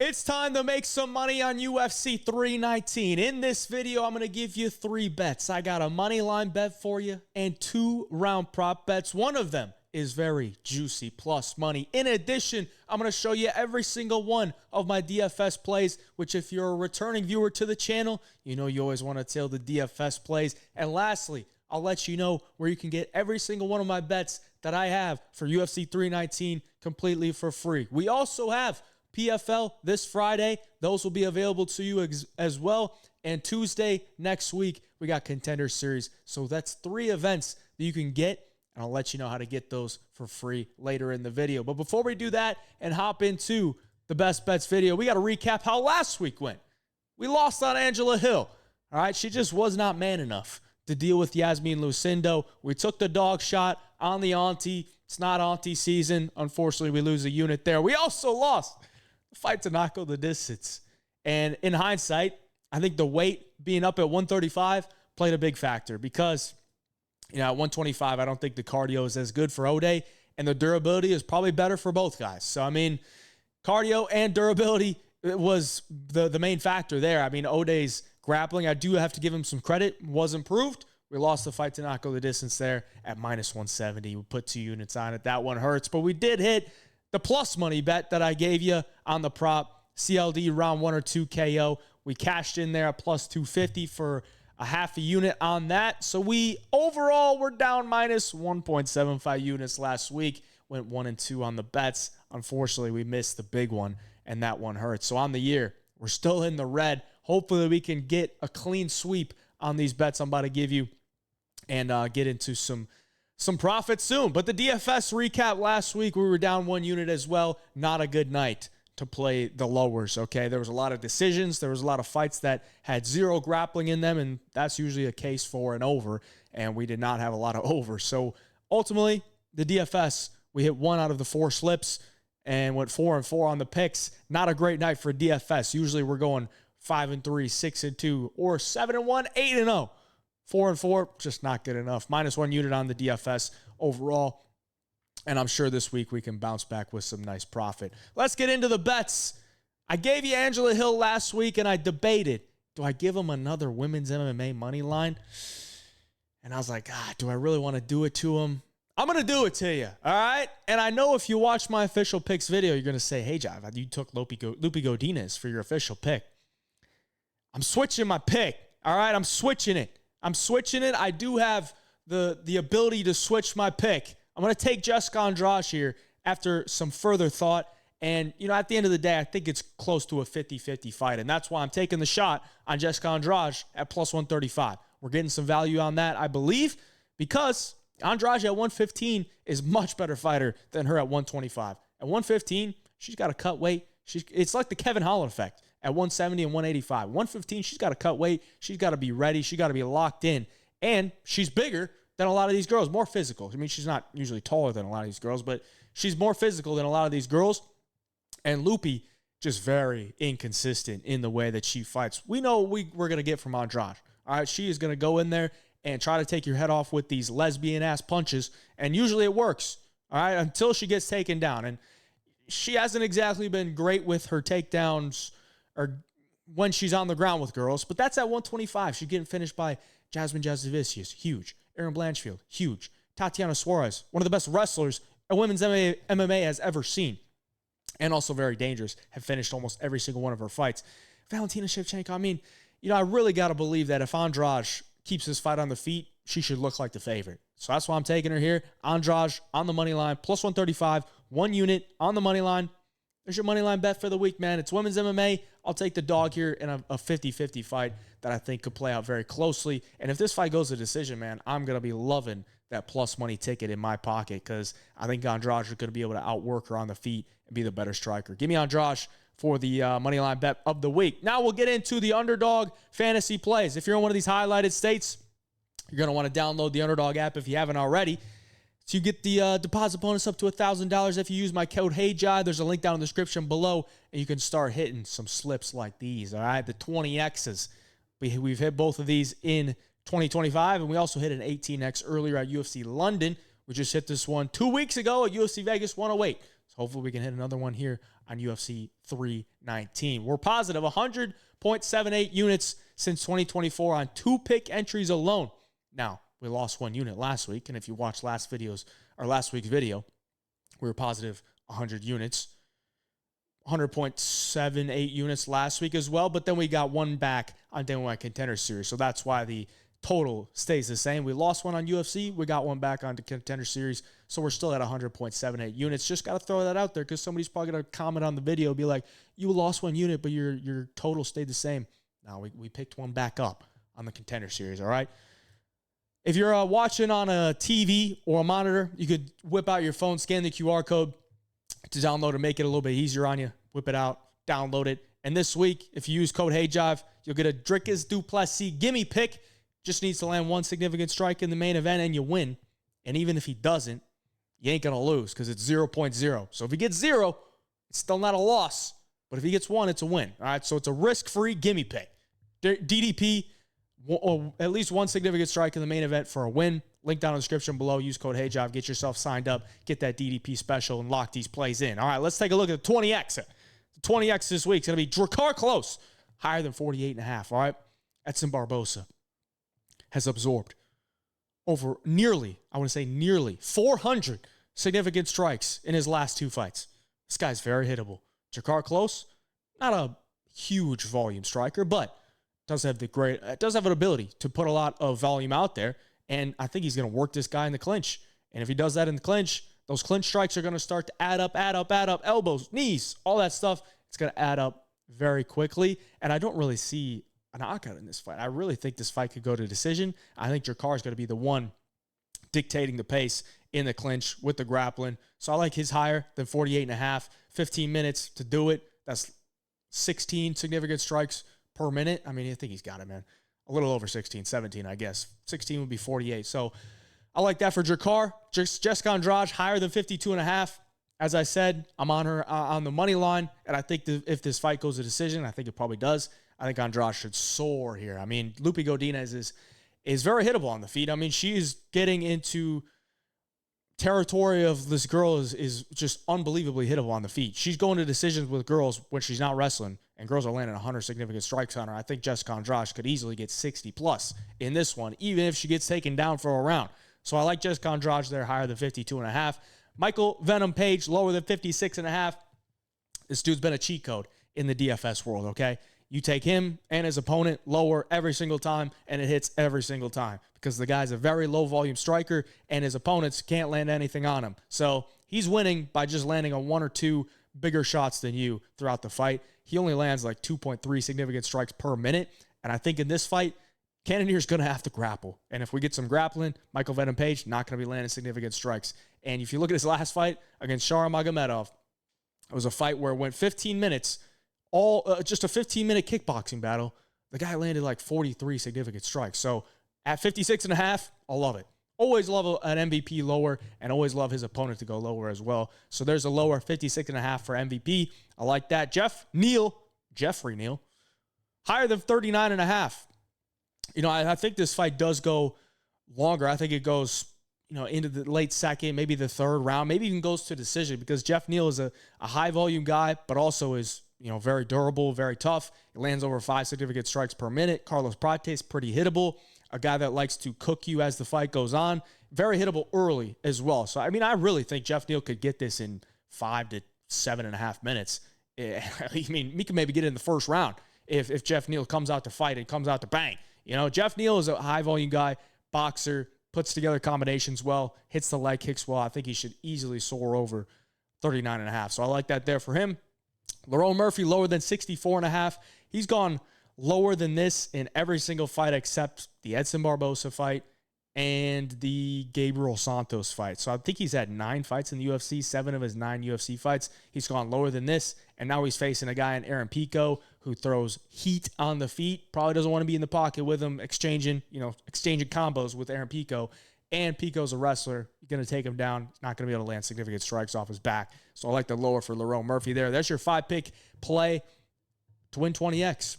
It's time to make some money on UFC 319. In this video, I'm going to give you 3 bets. I got a money line bet for you and 2 round prop bets. One of them is very juicy plus money. In addition, I'm going to show you every single one of my DFS plays, which if you're a returning viewer to the channel, you know you always want to tail the DFS plays. And lastly, I'll let you know where you can get every single one of my bets that I have for UFC 319 completely for free. We also have PFL this Friday. Those will be available to you as well. And Tuesday next week, we got Contender Series. So that's 3 events that you can get. And I'll let you know how to get those for free later in the video. But before we do that and hop into the best bets video, we got to recap how last week went. We lost on Angela Hill. All right, she just was not man enough to deal with Yasmin Lucindo. We took the dog shot on the auntie. It's not auntie season. Unfortunately, we lose a unit there. We also lost the fight to knock out the distance. And in hindsight, I think the weight being up at 135 played a big factor because, you know, at 125, I don't think the cardio is as good for O'Day, and the durability is probably better for both guys. So, I mean, cardio and durability was the main factor there. I mean, O'Day's grappling, I do have to give him some credit, was improved. We lost the fight to knock out the distance there at minus 170. We put 2 units on it. That one hurts, but we did hit the plus money bet that I gave you on the prop, CLD round 1 or 2 KO. We cashed in there at plus 250 for a half a unit on that. So we overall were down minus 1.75 units last week. Went 1 and 2 on the bets. Unfortunately, we missed the big one, and that one hurts. So on the year, we're still in the red. Hopefully, we can get a clean sweep on these bets I'm about to give you and get into some profit soon. But the DFS recap last week, we were down 1 unit as well. Not a good night to play the lowers, okay? There was a lot of decisions. There was a lot of fights that had 0 grappling in them, and that's usually a case for an over, and we did not have a lot of overs. So ultimately, the DFS, we hit 1 out of the 4 slips and went 4 and 4 on the picks. Not a great night for DFS. Usually we're going 5 and 3, 6 and 2, or 7 and 1, 8 and 0. 4 and 4, just not good enough. Minus 1 unit on the DFS overall. And I'm sure this week we can bounce back with some nice profit. Let's get into the bets. I gave you Angela Hill last week, and I debated, do I give him another women's MMA money line? And I was like, do I really want to do it to him? I'm going to do it to you, all right? And I know if you watch my official picks video, you're going to say, hey, Jive, you took Lupi Godinez for your official pick. I'm switching my pick, all right? I'm switching it. I do have the ability to switch my pick. I'm going to take Jessica Andrade here after some further thought. And, you know, at the end of the day, I think it's close to a 50-50 fight. And that's why I'm taking the shot on Jessica Andrade at plus 135. We're getting some value on that, I believe, because Andrade at 115 is much better fighter than her at 125. At 115, she's got to cut weight. It's like the Kevin Holland effect at 170 and 185. 115, she's got to cut weight. She's got to be ready. She's got to be locked in. And she's bigger than a lot of these girls, more physical. I mean, she's not usually taller than a lot of these girls, but she's more physical than a lot of these girls. And Lupi, just very inconsistent in the way that she fights. We know we're going to get from Andrade. All right, she is going to go in there and try to take your head off with these lesbian-ass punches, and usually it works, all right, until she gets taken down. And she hasn't exactly been great with her takedowns or when she's on the ground with girls, but that's at 125. She's getting finished by Jasmine Jasudavicius, huge. Erin Blanchfield, huge. Tatiana Suarez, one of the best wrestlers a women's MMA has ever seen, and also very dangerous, have finished almost every single one of her fights. Valentina Shevchenko, I mean, you know, I really got to believe that if Andrade keeps this fight on the feet, she should look like the favorite. So that's why I'm taking her here. Andrade on the money line, plus 135, 1 unit on the money line. There's your money line bet for the week, man. It's women's MMA. I'll take the dog here in a 50-50 fight that I think could play out very closely. And if this fight goes to decision, man, I'm going to be loving that plus money ticket in my pocket because I think Andrade is going to be able to outwork her on the feet and be the better striker. Give me Andrade for the money line bet of the week. Now we'll get into the Underdog fantasy plays. If you're in one of these highlighted states, you're going to want to download the Underdog app if you haven't already. So you get the deposit bonus up to $1,000 if you use my code HeyJai. There's a link down in the description below, and you can start hitting some slips like these, all right? The 20Xs. We've hit both of these in 2025, and we also hit an 18X earlier at UFC London. We just hit this one 2 weeks ago at UFC Vegas 108. So Hopefully we can hit another one here on UFC 319. We're positive 100.78 units since 2024 on 2-pick entries alone. Now, we lost 1 unit last week, and if you watch last week's video, we were positive 100 units. 100.78 units last week as well, but then we got 1 back on Day 1 Contender Series, so that's why the total stays the same. We lost 1 on UFC. We got 1 back on the Contender Series, so we're still at 100.78 units. Just got to throw that out there because somebody's probably going to comment on the video, be like, you lost 1 unit, but your total stayed the same. Now, we picked 1 back up on the Contender Series, all right? If you're watching on a TV or a monitor, you could whip out your phone, scan the QR code to download and make it a little bit easier on you. Whip it out, download it. And this week, if you use code HeyJive, you'll get a Dricus du Plessis gimme pick. Just needs to land 1 significant strike in the main event and you win. And even if he doesn't, you ain't going to lose because it's 0.0. So if he gets 0, it's still not a loss. But if he gets 1, it's a win. All right, so it's a risk-free gimme pick. DDP, or at least 1 significant strike in the main event for a win. Link down in the description below. Use code HeyJive. Get yourself signed up. Get that DDP special and lock these plays in. All right, let's take a look at the 20X. The 20X this week is going to be Drakkar Klose, higher than 48.5. All right, Edson Barboza has absorbed over nearly 400 significant strikes in his last 2 fights. This guy's very hittable. Drakkar Klose, not a huge volume striker, but does have an ability to put a lot of volume out there. And I think he's going to work this guy in the clinch. And if he does that in the clinch, those clinch strikes are going to start to add up, elbows, knees, all that stuff. It's going to add up very quickly. And I don't really see a knockout in this fight. I really think this fight could go to decision. I think Drakkar is going to be the one dictating the pace in the clinch with the grappling. So I like his higher than 48.5, 15 minutes to do it. That's 16 significant strikes per minute. I mean, I think he's got it, man. A little over 16, 17, I guess. 16 would be 48. So I like that for Drakkar. Jessica Andrade, higher than 52.5. As I said, I'm on her on the money line, and I think if this fight goes to decision, I think it probably does. I think Andrade should soar here. I mean, Lupe Godinez is very hittable on the feet. I mean, she's getting into territory of this girl is just unbelievably hittable on the feet. She's going to decisions with girls when she's not wrestling, and girls are landing 100 significant strikes on her. I think Jessica Andrade could easily get 60 plus in this one, even if she gets taken down for a round. So I like Jessica Andrade there, higher than 52.5. Michael Venom Page, lower than 56.5. This dude's been a cheat code in the DFS world, okay? You take him and his opponent lower every single time, and it hits every single time because the guy's a very low-volume striker, and his opponents can't land anything on him. So he's winning by just landing on 1 or 2 bigger shots than you throughout the fight. He only lands like 2.3 significant strikes per minute, and I think in this fight, Cannonier's going to have to grapple. And if we get some grappling, Michael Venom Page not going to be landing significant strikes. And if you look at his last fight against Shara Magomedov, it was a fight where it went 15 minutes, just a 15-minute kickboxing battle. The guy landed like 43 significant strikes. So at 56.5, I love it. Always love an MVP lower, and always love his opponent to go lower as well. So there's a lower 56.5 for MVP. I like that. Jeffrey Neal, higher than 39.5. You know, I think this fight does go longer. I think it goes, into the late second, maybe the 3rd round, maybe even goes to decision because Jeff Neal is a high-volume guy, but also is, very durable, very tough. He lands over 5 significant strikes per minute. Carlos Prates, pretty hittable. A guy that likes to cook you as the fight goes on. Very hittable early as well. So, I mean, I really think Jeff Neal could get this in 5 to 7.5 minutes. I mean, he could maybe get it in the 1st round if Jeff Neal comes out to fight and comes out to bang. Jeff Neal is a high-volume guy, boxer, puts together combinations well, hits the leg kicks well. I think he should easily soar over 39.5. So I like that there for him. Lerone Murphy, lower than 64.5. He's gone lower than this in every single fight except the Edson Barboza fight and the Gabriel Santos fight. So I think he's had 9 fights in the UFC, 7 of his 9 UFC fights. He's gone lower than this, and now he's facing a guy in Aaron Pico who throws heat on the feet. Probably doesn't want to be in the pocket with him, exchanging combos with Aaron Pico. And Pico's a wrestler. You're going to take him down. He's not going to be able to land significant strikes off his back. So I like the lower for Lerone Murphy there. That's your 5-pick play to win 20X.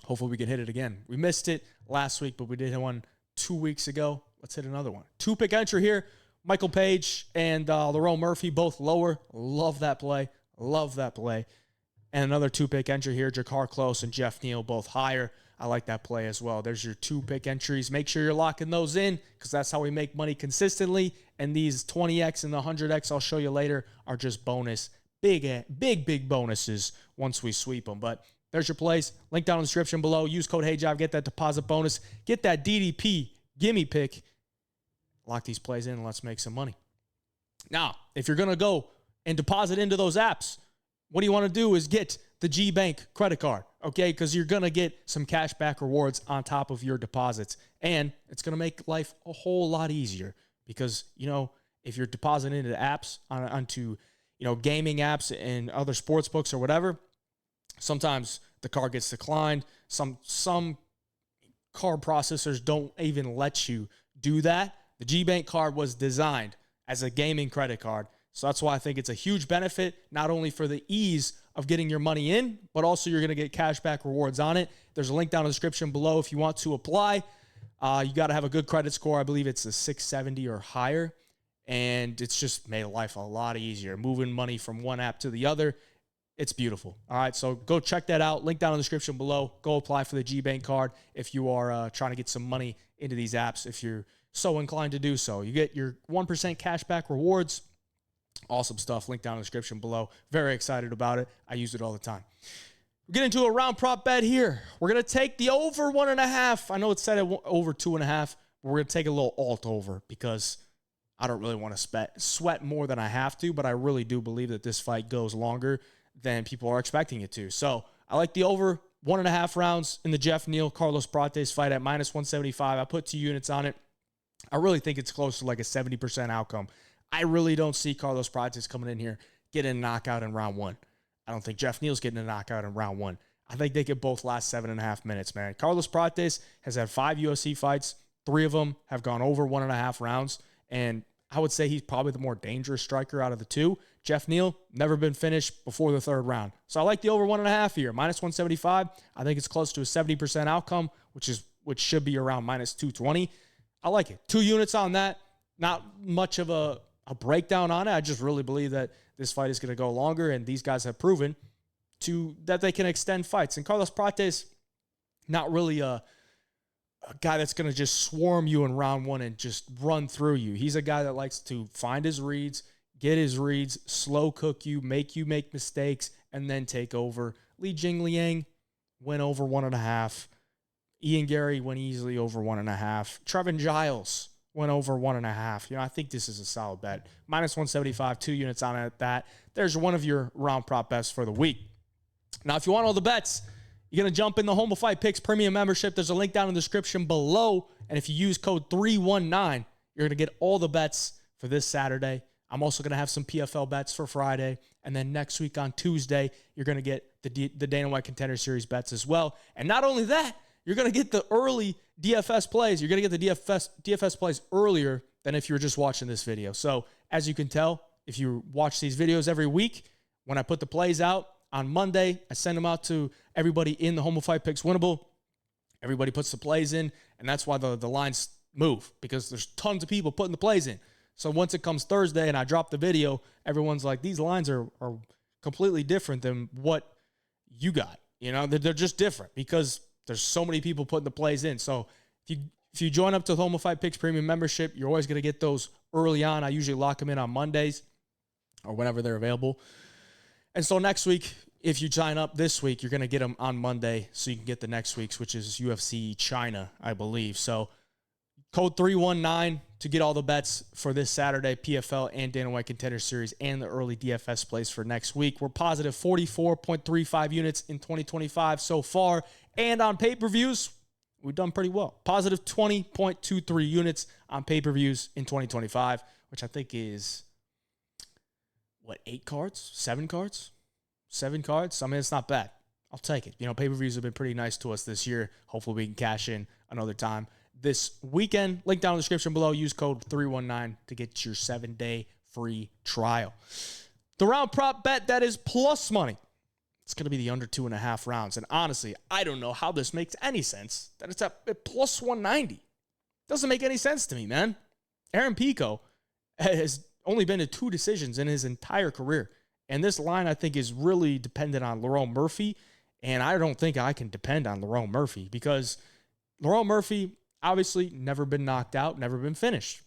Hopefully we can hit it again. We missed it last week, but we did hit one 2 weeks ago. Let's hit another one. 2-pick entry here. Michael Page and Lerone Murphy, both lower. Love that play. Love that play. And another 2-pick entry here, Jakar Close and Jeff Neal, both higher. I like that play as well. There's your 2-pick entries. Make sure you're locking those in because that's how we make money consistently. And these 20X and the 100X I'll show you later are just bonus. Big bonuses once we sweep them. But there's your plays. Link down in the description below. Use code HeyJob. Get that deposit bonus. Get that DDP gimme pick. Lock these plays in and let's make some money. Now, if you're going to go and deposit into those apps, what you want to do is get the G Bank credit card, okay? Because you're going to get some cash back rewards on top of your deposits. And it's going to make life a whole lot easier because, if you're depositing into apps, onto gaming apps and other sports books or whatever, sometimes the card gets declined. Some card processors don't even let you do that. The G Bank card was designed as a gaming credit card. So that's why I think it's a huge benefit, not only for the ease of getting your money in, but also you're going to get cash back rewards on it. There's a link down in the description below if you want to apply. You got to have a good credit score. I believe it's a 670 or higher. And it's just made life a lot easier. Moving money from one app to the other. It's beautiful. All right, so go check that out. Link down in the description below. Go apply for the G Bank card if you are trying to get some money into these apps, if you're so inclined to do so. You get your 1% cash back rewards. Awesome stuff. Link down in the description below. Very excited about it. I use it all the time. We're getting into a round prop bet here. We're going to take the over 1.5. I know it's set at over 2.5, but we're going to take a little alt over because I don't really want to sweat more than I have to, but I really do believe that this fight goes longer than people are expecting it to. So I like the over 1.5 rounds in the Jeff Neal, Carlos Prates fight at -175. I put 2 units on it. I really think it's close to like a 70% outcome. I really don't see Carlos Prates coming in here getting a knockout in round 1. I don't think Jeff Neal's getting a knockout in round 1. I think they could both last 7.5 minutes, man. Carlos Prates has had 5 UFC fights. 3 of them have gone over 1.5 rounds. And I would say he's probably the more dangerous striker out of the 2. Jeff Neal, never been finished before the 3rd round. So I like the over 1.5 here. -175. I think it's close to a 70% outcome, which should be around -220. I like it. 2 units on that. Not much of a breakdown on it. I just really believe that this fight is going to go longer, and these guys have proven that they can extend fights. And Carlos Prates, not really a guy that's going to just swarm you in round 1 and just run through you. He's a guy that likes to find his reads, get his reads, slow cook you make mistakes, and then take over. Li Jingliang went over 1.5. Ian Gary went easily over 1.5. Trevin Giles went over 1.5. I think this is a solid bet. -175, 2 units on it at that. There's one of your round prop bets for the week. Now, if you want all the bets, you're going to jump in the Home of Fight Picks premium membership. There's a link down in the description below. And if you use code 319, you're going to get all the bets for this Saturday. I'm also going to have some PFL bets for Friday. And then next week on Tuesday, you're going to get the Dana White Contender Series bets as well. And not only that, you're going to get the early DFS plays. You're going to get the DFS plays earlier than if you were just watching this video. So as you can tell, if you watch these videos every week, when I put the plays out on Monday, I send them out to everybody in the Home of Fight Picks Winnable. Everybody puts the plays in, and that's why the lines move, because there's tons of people putting the plays in. So once it comes Thursday and I drop the video, everyone's like, these lines are completely different than what you got. They're just different because there's so many people putting the plays in. So if you join up to the Home of Fight Picks premium membership, you're always going to get those early on. I usually lock them in on Mondays or whenever they're available. And so next week, if you sign up this week, you're going to get them on Monday so you can get the next week's, which is UFC China, I believe. So code 319 to get all the bets for this Saturday, PFL and Dana White Contender Series, and the early DFS plays for next week. We're positive 44.35 units in 2025 so far. And on pay-per-views, we've done pretty well. Positive 20.23 units on pay-per-views in 2025, which I think is, 8 cards? 7 cards? 7 cards? I mean, it's not bad. I'll take it. Pay-per-views have been pretty nice to us this year. Hopefully we can cash in another time this weekend. Link down in the description below. Use code 319 to get your 7-day free trial. The round prop bet that is plus money. It's going to be the under 2.5 rounds. And honestly, I don't know how this makes any sense that it's at plus 190. Doesn't make any sense to me, man. Aaron Pico has only been to 2 decisions in his entire career. And this line, I think, is really dependent on Lerone Murphy. And I don't think I can depend on Lerone Murphy because Lerone Murphy, obviously, never been knocked out, never been finished.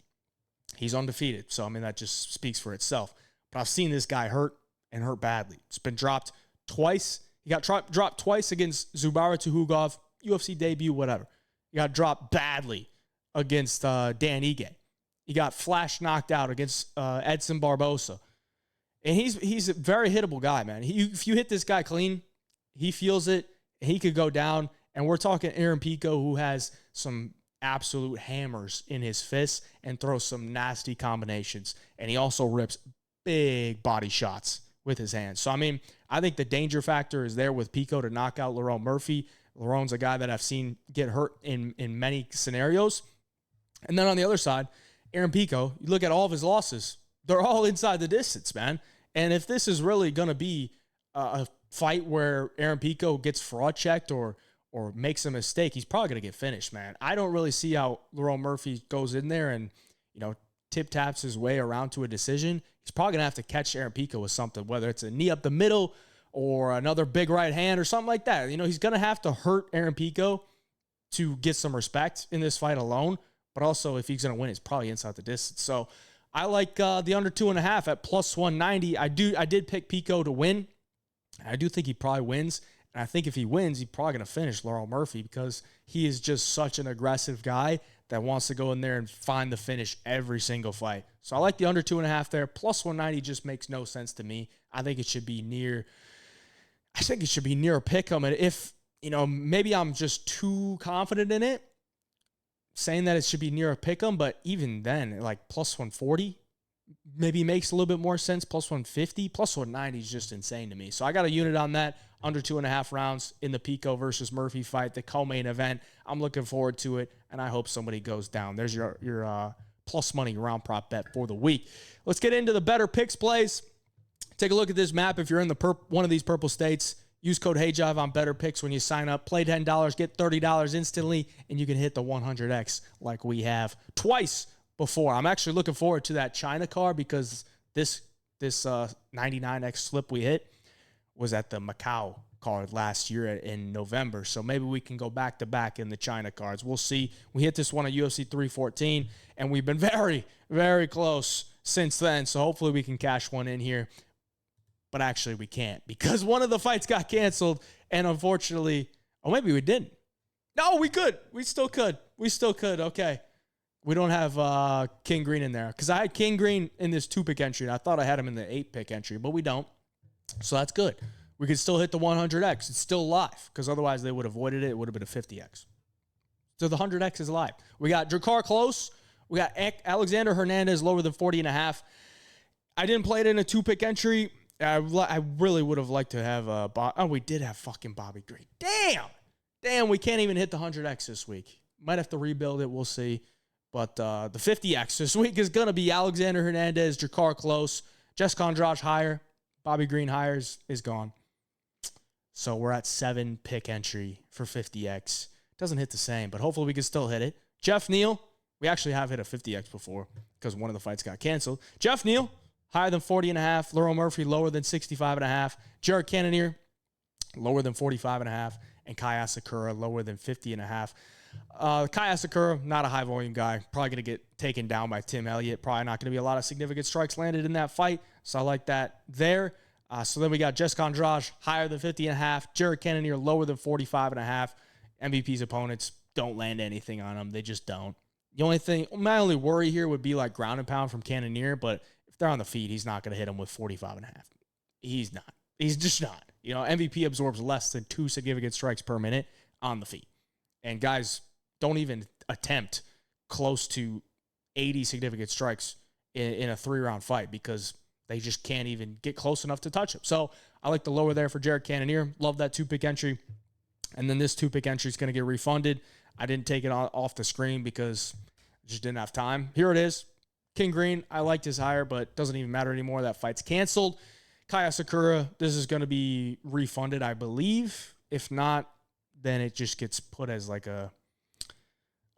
He's undefeated. So, I mean, that just speaks for itself. But I've seen this guy hurt and hurt badly. It's been dropped twice. He got dropped twice against Zubaira Tukhugov, UFC debut, whatever. He got dropped badly against Dan Ige. He got flash knocked out against Edson Barbosa. And he's a very hittable guy, man. If you hit this guy clean, he feels it. He could go down. And we're talking Aaron Pico, who has some absolute hammers in his fists and throws some nasty combinations. And he also rips big body shots with his hands. So, I mean, I think the danger factor is there with Pico to knock out Lerone Murphy. Lerone's a guy that I've seen get hurt in many scenarios. And then on the other side, Aaron Pico, you look at all of his losses, they're all inside the distance, man. And if this is really going to be a fight where Aaron Pico gets fraud checked or makes a mistake, he's probably going to get finished, man. I don't really see how Lerone Murphy goes in there and, tip-taps his way around to a decision. He's probably going to have to catch Aaron Pico with something, whether it's a knee up the middle or another big right hand or something like that. He's going to have to hurt Aaron Pico to get some respect in this fight alone. But also, if he's going to win, it's probably inside the distance. So I like the under 2.5 at plus 190. I did pick Pico to win. I do think he probably wins. And I think if he wins, he's probably going to finish Lerone Murphy because he is just such an aggressive guy that wants to go in there and find the finish every single fight. So I like the under 2.5 there. Plus 190 just makes no sense to me. I think it should be near a pick 'em. And if, maybe I'm just too confident in it, saying that it should be near a pick 'em, but even then, like plus 140 maybe makes a little bit more sense. Plus 150, plus 190 is just insane to me. So I got a unit on that. Under 2.5 rounds in the Pico versus Murphy fight, the co-main event. I'm looking forward to it, and I hope somebody goes down. There's your plus money round prop bet for the week. Let's get into the better picks plays. Take a look at this map. If you're in one of these purple states, use code HeyJive on Better Picks when you sign up. Play $10, get $30 instantly, and you can hit the 100X like we have twice before. I'm actually looking forward to that China card because this 99X slip we hit was at the Macau card last year in November. So maybe we can go back-to-back in the China cards. We'll see. We hit this one at UFC 314, and we've been very, very close since then. So hopefully we can cash one in here. But actually we can't because one of the fights got canceled, and unfortunately, maybe we didn't. No, we could. We still could. Okay. We don't have King Green in there because I had King Green in this 2-pick entry, and I thought I had him in the 8-pick entry, but we don't. So that's good. We could still hit the 100X. It's still live because otherwise they would have avoided it. It would have been a 50X. So the 100X is live. We got Drakkar close. We got Alexander Hernandez lower than 40.5. I didn't play it in a 2-pick entry. I really would have liked to have we did have fucking Bobby Green. Damn, we can't even hit the 100X this week. Might have to rebuild it. We'll see. But the 50X this week is going to be Alexander Hernandez, Drakkar close, Jessica Andrade higher, Bobby Green higher is gone. So we're at 7-pick entry for 50X. Doesn't hit the same, but hopefully we can still hit it. Jeff Neal, we actually have hit a 50X before because one of the fights got canceled. Jeff Neal, higher than 40.5. Lerone Murphy, lower than 65.5. Jared Cannonier, lower than 45.5. And Kai Asakura, lower than 50.5. Kai Asakura, not a high-volume guy. Probably going to get taken down by Tim Elliott. Probably not going to be a lot of significant strikes landed in that fight. So I like that there. So then we got Jessica Andrade, higher than 50.5. Jared Cannonier, lower than 45.5. MVP's opponents don't land anything on him. They just don't. My only worry here would be like ground and pound from Cannonier, but if they're on the feet, he's not going to hit him with 45.5. He's not. He's just not. MVP absorbs less than 2 significant strikes per minute on the feet. And guys don't even attempt close to 80 significant strikes in a 3-round fight because they just can't even get close enough to touch him. So I like the lower there for Jared Cannonier. Love that 2-pick entry. And then this 2-pick entry is going to get refunded. I didn't take it off the screen because I just didn't have time. Here it is. King Green, I liked his higher, but it doesn't even matter anymore. That fight's canceled. Kai Asakura, this is going to be refunded, I believe. If not, then it just gets put as like a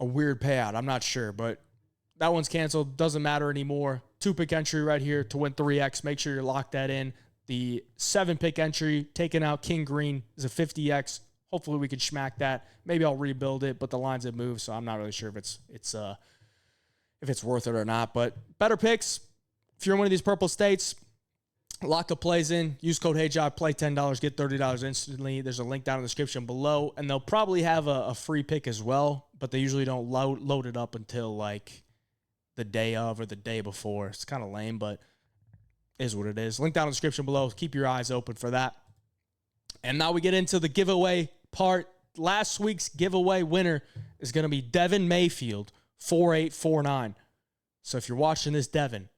weird payout. I'm not sure, but that one's canceled. Doesn't matter anymore. 2-pick entry right here to win 3x. Make sure you lock that in. The 7-pick entry, taking out King Green, is a 50x. Hopefully we can smack that. Maybe I'll rebuild it, but the lines have moved, so I'm not really sure if it's worth it or not. But better picks. If you're in one of these purple states, lock the plays in. Use code HeyJob, play $10, get $30 instantly. There's a link down in the description below, and they'll probably have a free pick as well, but they usually don't load it up until like the day of or the day before. It's kind of lame, but is what it is. Link down in the description below. Keep your eyes open for that. And now we get into the giveaway part. Last week's giveaway winner is going to be Devin Mayfield, 4849. So if you're watching this, Devin,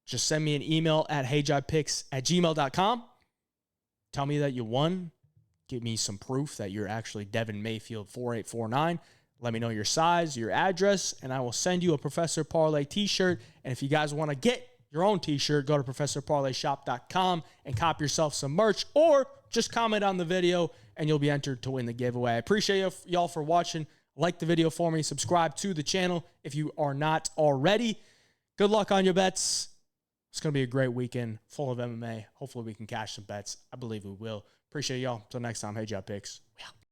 just send me an email at heyjobpicks@gmail.com. Tell me that you won. Give me some proof that you're actually Devin Mayfield 4849. Let me know your size, your address, and I will send you a Professor Parlay t-shirt. And if you guys want to get your own t-shirt, go to ProfessorParlayShop.com and cop yourself some merch, or just comment on the video and you'll be entered to win the giveaway. I appreciate y'all for watching. Like the video for me. Subscribe to the channel if you are not already. Good luck on your bets. It's going to be a great weekend full of MMA. Hopefully we can cash some bets. I believe we will. Appreciate y'all. Until next time, Hey Job Picks. We out.